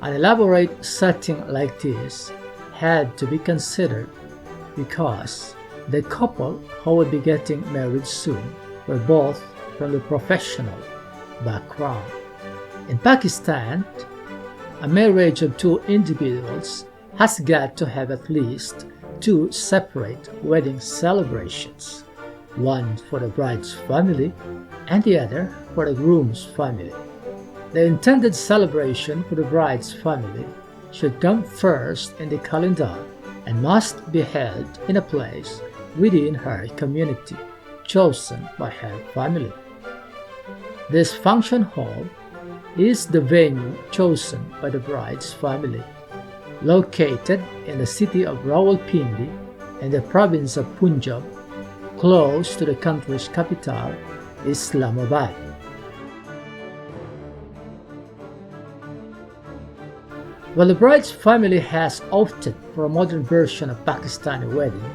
An elaborate setting like this had to be considered because the couple who would be getting married soon were both from the professional background. In Pakistan, a marriage of two individuals has got to have at least two separate wedding celebrations, one for the bride's family and the other for the groom's family. The intended celebration for the bride's family should come first in the calendar and must be held in a place within her community, chosen by her family. This function hall is the venue chosen by the bride's family, located in the city of Rawalpindi in the province of Punjab, close to the country's capital, Islamabad. While the bride's family has opted for a modern version of Pakistani wedding,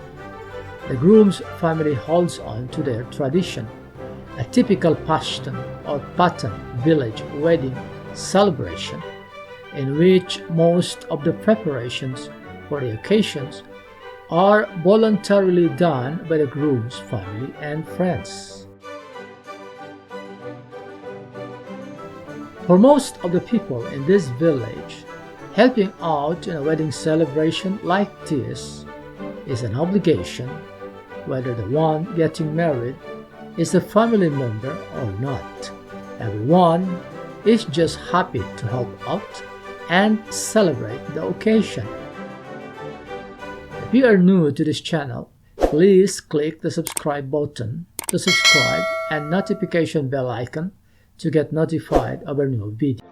the groom's family holds on to their tradition, a typical Pashtun or Pathan village wedding celebration in which most of the preparations for the occasions are voluntarily done by the groom's family and friends. For most of the people in this village, helping out in a wedding celebration like this is an obligation, whether the one getting married is a family member or not. Everyone is just happy to help out and celebrate the occasion. If you are new to this channel, please click the subscribe button to subscribe and notification bell icon to get notified of our new video.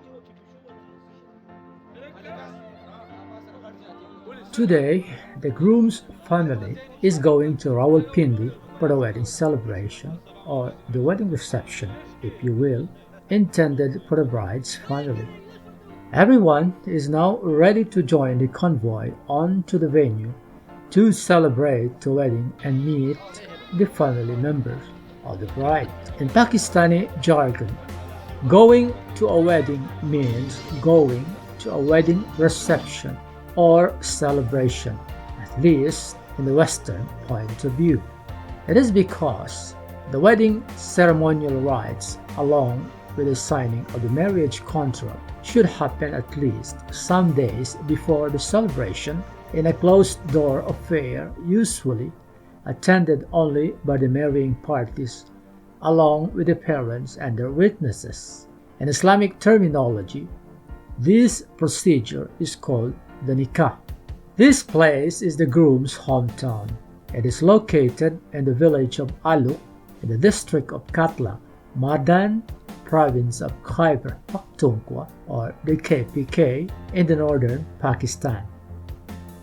Today, the groom's family is going to Rawalpindi for the wedding celebration, or the wedding reception, if you will, intended for the bride's family. Everyone is now ready to join the convoy onto the venue to celebrate the wedding and meet the family members of the bride. In Pakistani jargon, going to a wedding means going to a wedding reception or celebration, at least in the Western point of view. It is because the wedding ceremonial rites, along with the signing of the marriage contract, should happen at least some days before the celebration in a closed-door affair, usually attended only by the marrying parties, along with the parents and their witnesses. In Islamic terminology, this procedure is called the Nikkah. This place is the groom's hometown. It is located in the village of Alu in the district of Katla, Madan, province of Khyber Pakhtunkhwa, or the KPK, in the northern Pakistan.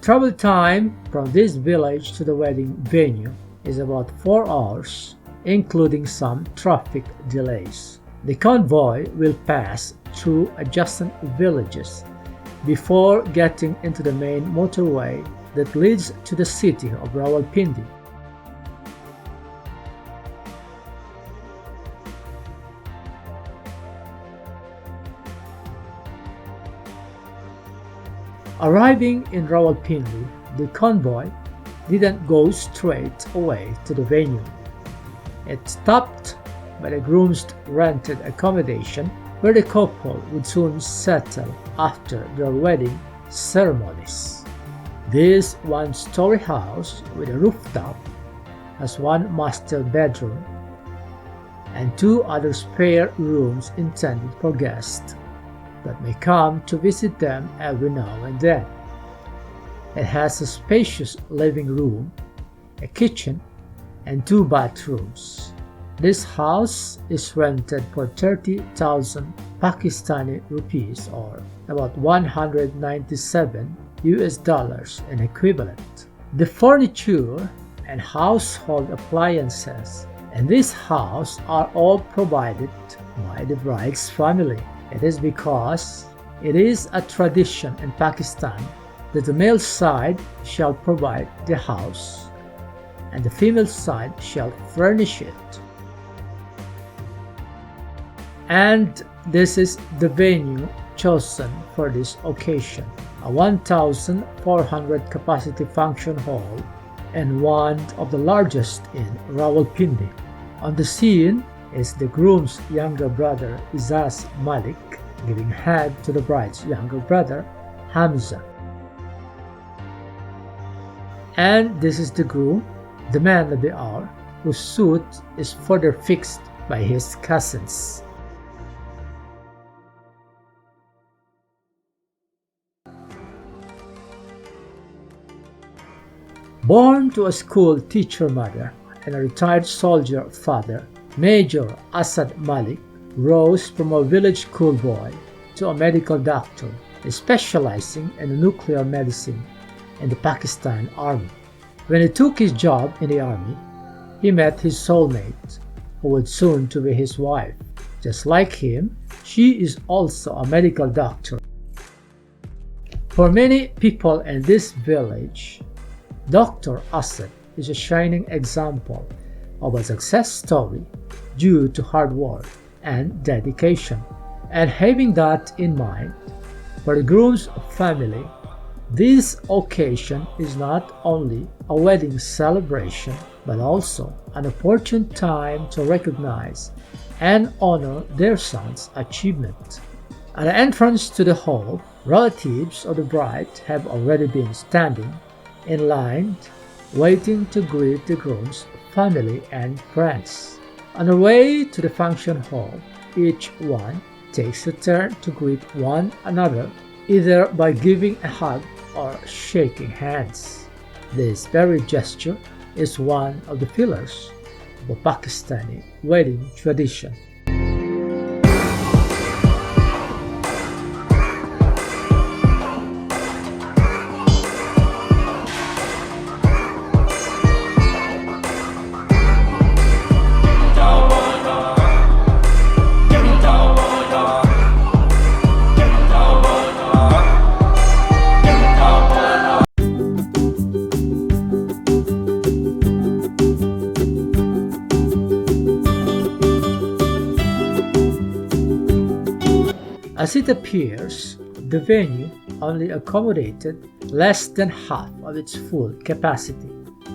Travel time from this village to the wedding venue is about 4 hours, including some traffic delays. The convoy will pass through adjacent villages before getting into the main motorway that leads to the city of Rawalpindi. Arriving in Rawalpindi, the convoy didn't go straight away to the venue. It stopped by the groom's rented accommodation, where the couple would soon settle after their wedding ceremonies. This one-story house with a rooftop has one master bedroom and 2 other spare rooms intended for guests that may come to visit them every now and then. It has a spacious living room, a kitchen, and 2 bathrooms. This house is rented for 30,000 Pakistani rupees, or about 197 US dollars in equivalent. The furniture and household appliances in this house are all provided by the bride's family. It is because it is a tradition in Pakistan that the male side shall provide the house and the female side shall furnish it. And this is the venue chosen for this occasion, a 1,400 capacity function hall and one of the largest in Rawalpindi. On the scene is the groom's younger brother Izaz Malik giving hand to the bride's younger brother Hamza. And this is the groom, the man of the hour, whose suit is further fixed by his cousins. Born to a school teacher mother and a retired soldier father, Major Asad Malik rose from a village schoolboy to a medical doctor, specializing in nuclear medicine in the Pakistan Army. When he took his job in the army, he met his soulmate, who would soon to be his wife. Just like him, she is also a medical doctor. For many people in this village, Dr. Asad is a shining example of a success story due to hard work and dedication. And having that in mind, for the groom's family, this occasion is not only a wedding celebration, but also an opportune time to recognize and honor their son's achievement. At the entrance to the hall, relatives of the bride have already been standing in line, waiting to greet the groom's family and friends. On their way to the function hall, each one takes a turn to greet one another, either by giving a hug or shaking hands. This very gesture is one of the pillars of a Pakistani wedding tradition. As it appears, the venue only accommodated less than half of its full capacity,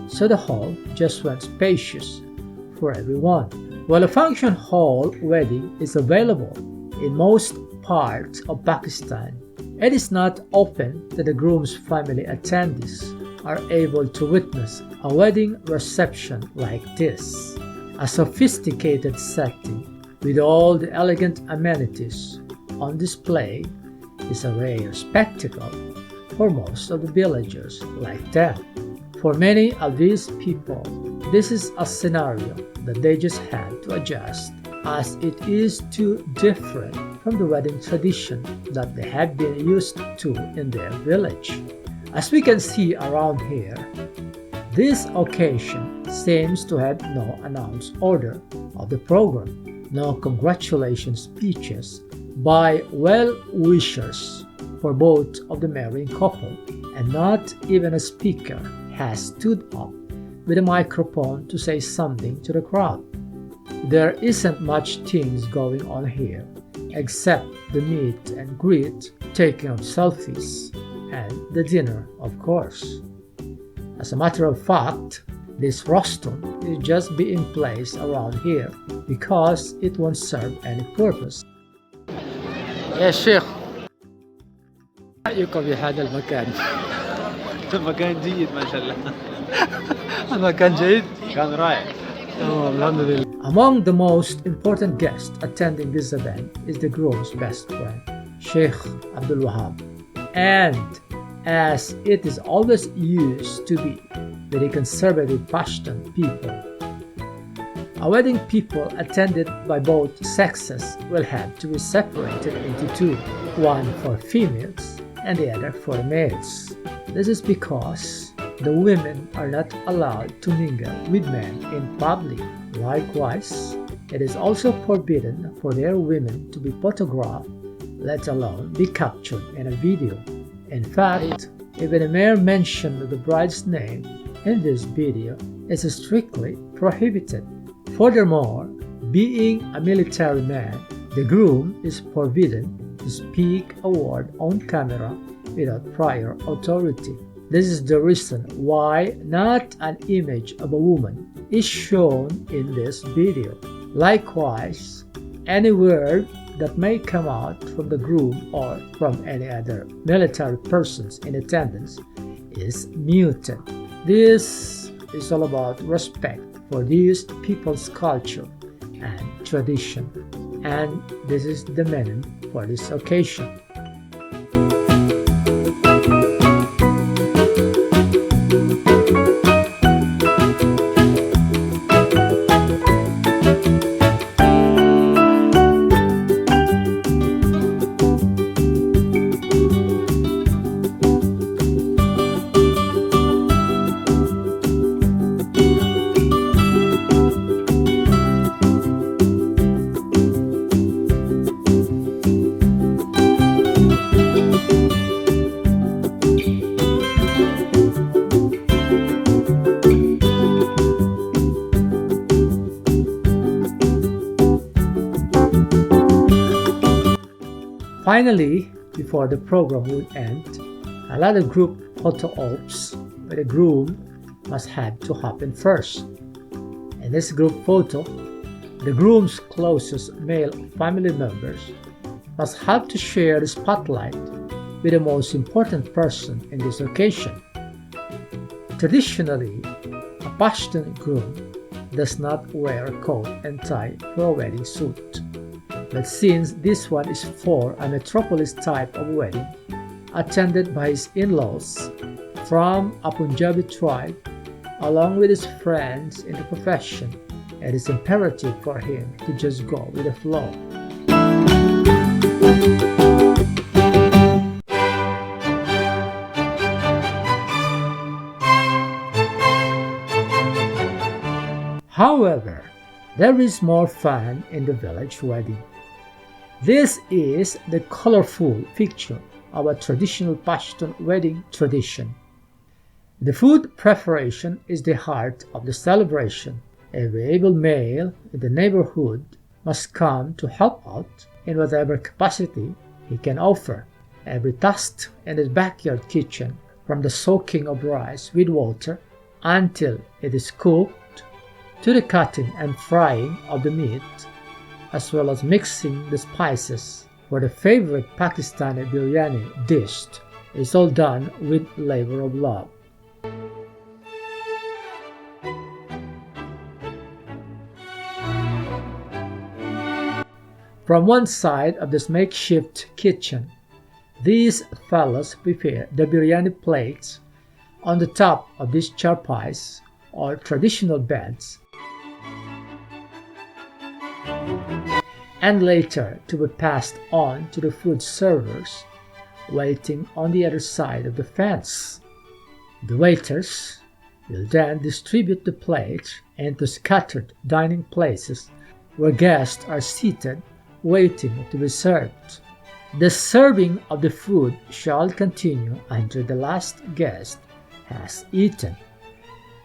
so the hall just went spacious for everyone. While a function hall wedding is available in most parts of Pakistan, it is not often that the groom's family attendees are able to witness a wedding reception like this. A sophisticated setting with all the elegant amenities on display is a rare spectacle for most of the villagers like them. For many of these people, this is a scenario that they just had to adjust, as it is too different from the wedding tradition that they have been used to in their village. As we can see around here, this occasion seems to have no announced order of the program, no congratulation speeches by well-wishers for both of the marrying couple, and not even a speaker has stood up with a microphone to say something to the crowd. There isn't much things going on here except the meet and greet, taking of selfies, and the dinner, of course. As a matter of fact, this rostrum is just being placed around here because it won't serve any purpose. يا شيخ رأيكم بهذا المكان؟ المكان جيد ما شاء الله. المكان جيد؟ كان رائع. الحمد لله. Among the most important guests attending this event is the groom's best friend, Sheikh Abdul Wahab. And as it is always used to be with the conservative Pashtun people, a wedding people attended by both sexes will have to be separated into two, one for females and the other for males. This is because the women are not allowed to mingle with men in public. Likewise, it is also forbidden for their women to be photographed, let alone be captured in a video. In fact, even a mere mention of the bride's name in this video is strictly prohibited. Furthermore, being a military man, the groom is forbidden to speak a word on camera without prior authority. This is the reason why not an image of a woman is shown in this video. Likewise, any word that may come out from the groom or from any other military persons in attendance is muted. This is all about respect for these people's culture and tradition, and this is the meaning for this occasion. Finally, before the program would end, a lot of group photo ops with the groom must have to happen first. In this group photo, the groom's closest male family members must have to share the spotlight with the most important person in this occasion. Traditionally, a Pashtun groom does not wear a coat and tie for a wedding suit. But since this one is for a metropolis type of wedding, attended by his in-laws from a Punjabi tribe, along with his friends in the profession, it is imperative for him to just go with the flow. However, there is more fun in the village wedding. This is the colorful picture of a traditional Pashtun wedding tradition. The food preparation is the heart of the celebration. Every able male in the neighborhood must come to help out in whatever capacity he can offer. Every task in the backyard kitchen, from the soaking of rice with water until it is cooked, to the cutting and frying of the meat, as well as mixing the spices for the favorite Pakistani biryani dish, is all done with labor of love. From one side of this makeshift kitchen, these fellows prepare the biryani plates on the top of these charpais or traditional beds, and later to be passed on to the food servers waiting on the other side of the fence. The waiters will then distribute the plates into scattered dining places where guests are seated waiting to be served. The serving of the food shall continue until the last guest has eaten.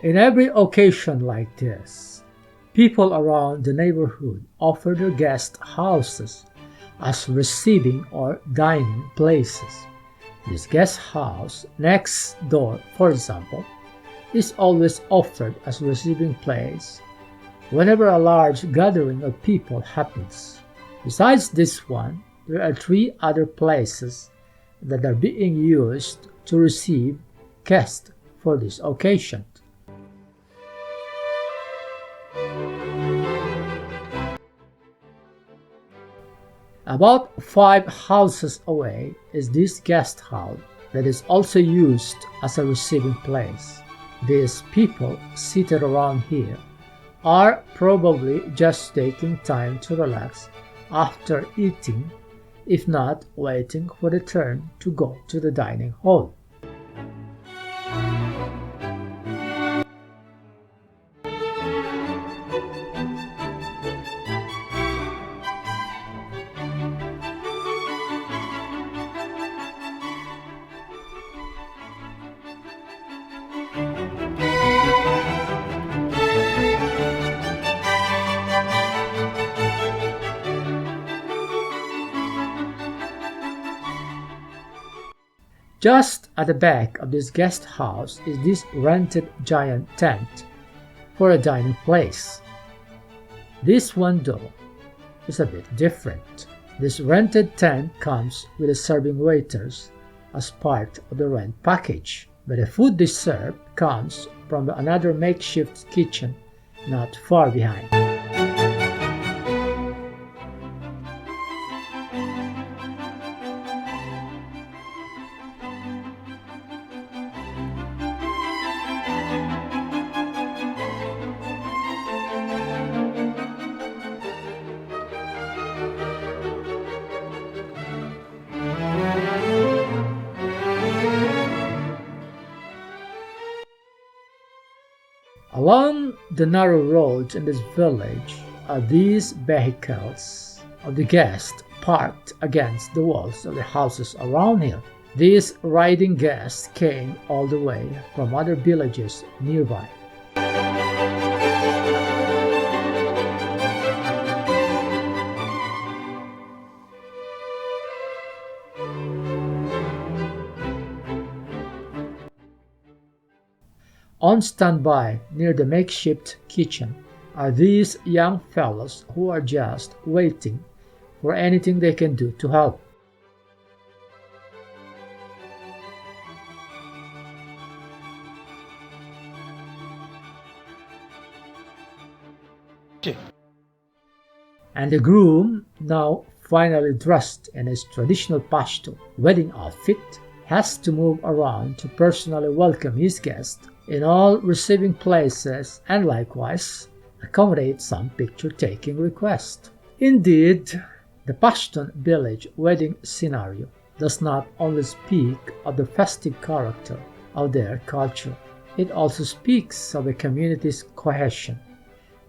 In every occasion like this, people around the neighborhood offer their guest houses as receiving or dining places. This guest house next door, for example, is always offered as receiving place whenever a large gathering of people happens. Besides this one, there are 3 other places that are being used to receive guests for this occasion. About 5 houses away is this guest house that is also used as a receiving place. These people seated around here are probably just taking time to relax after eating, if not waiting for the turn to go to the dining hall. Just at the back of this guest house is this rented giant tent for a dining place. This one though is a bit different. This rented tent comes with the serving waiters as part of the rent package, but the food they serve comes from another makeshift kitchen not far behind. Along the narrow roads in this village are these vehicles of the guests parked against the walls of the houses around here. These riding guests came all the way from other villages nearby. On standby near the makeshift kitchen are these young fellows who are just waiting for anything they can do to help. And the groom, now finally dressed in his traditional Pashtun wedding outfit, has to move around to personally welcome his guest in all receiving places and likewise accommodate some picture-taking requests. Indeed, the Pashtun village wedding scenario does not only speak of the festive character of their culture, it also speaks of the community's cohesion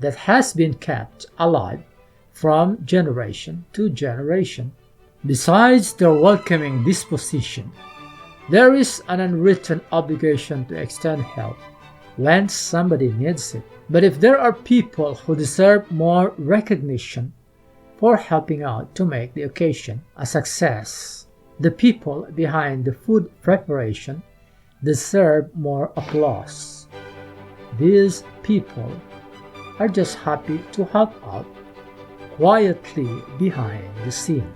that has been kept alive from generation to generation. Besides their welcoming disposition, there is an unwritten obligation to extend help when somebody needs it. But if there are people who deserve more recognition for helping out to make the occasion a success, the people behind the food preparation deserve more applause. These people are just happy to help out quietly behind the scene.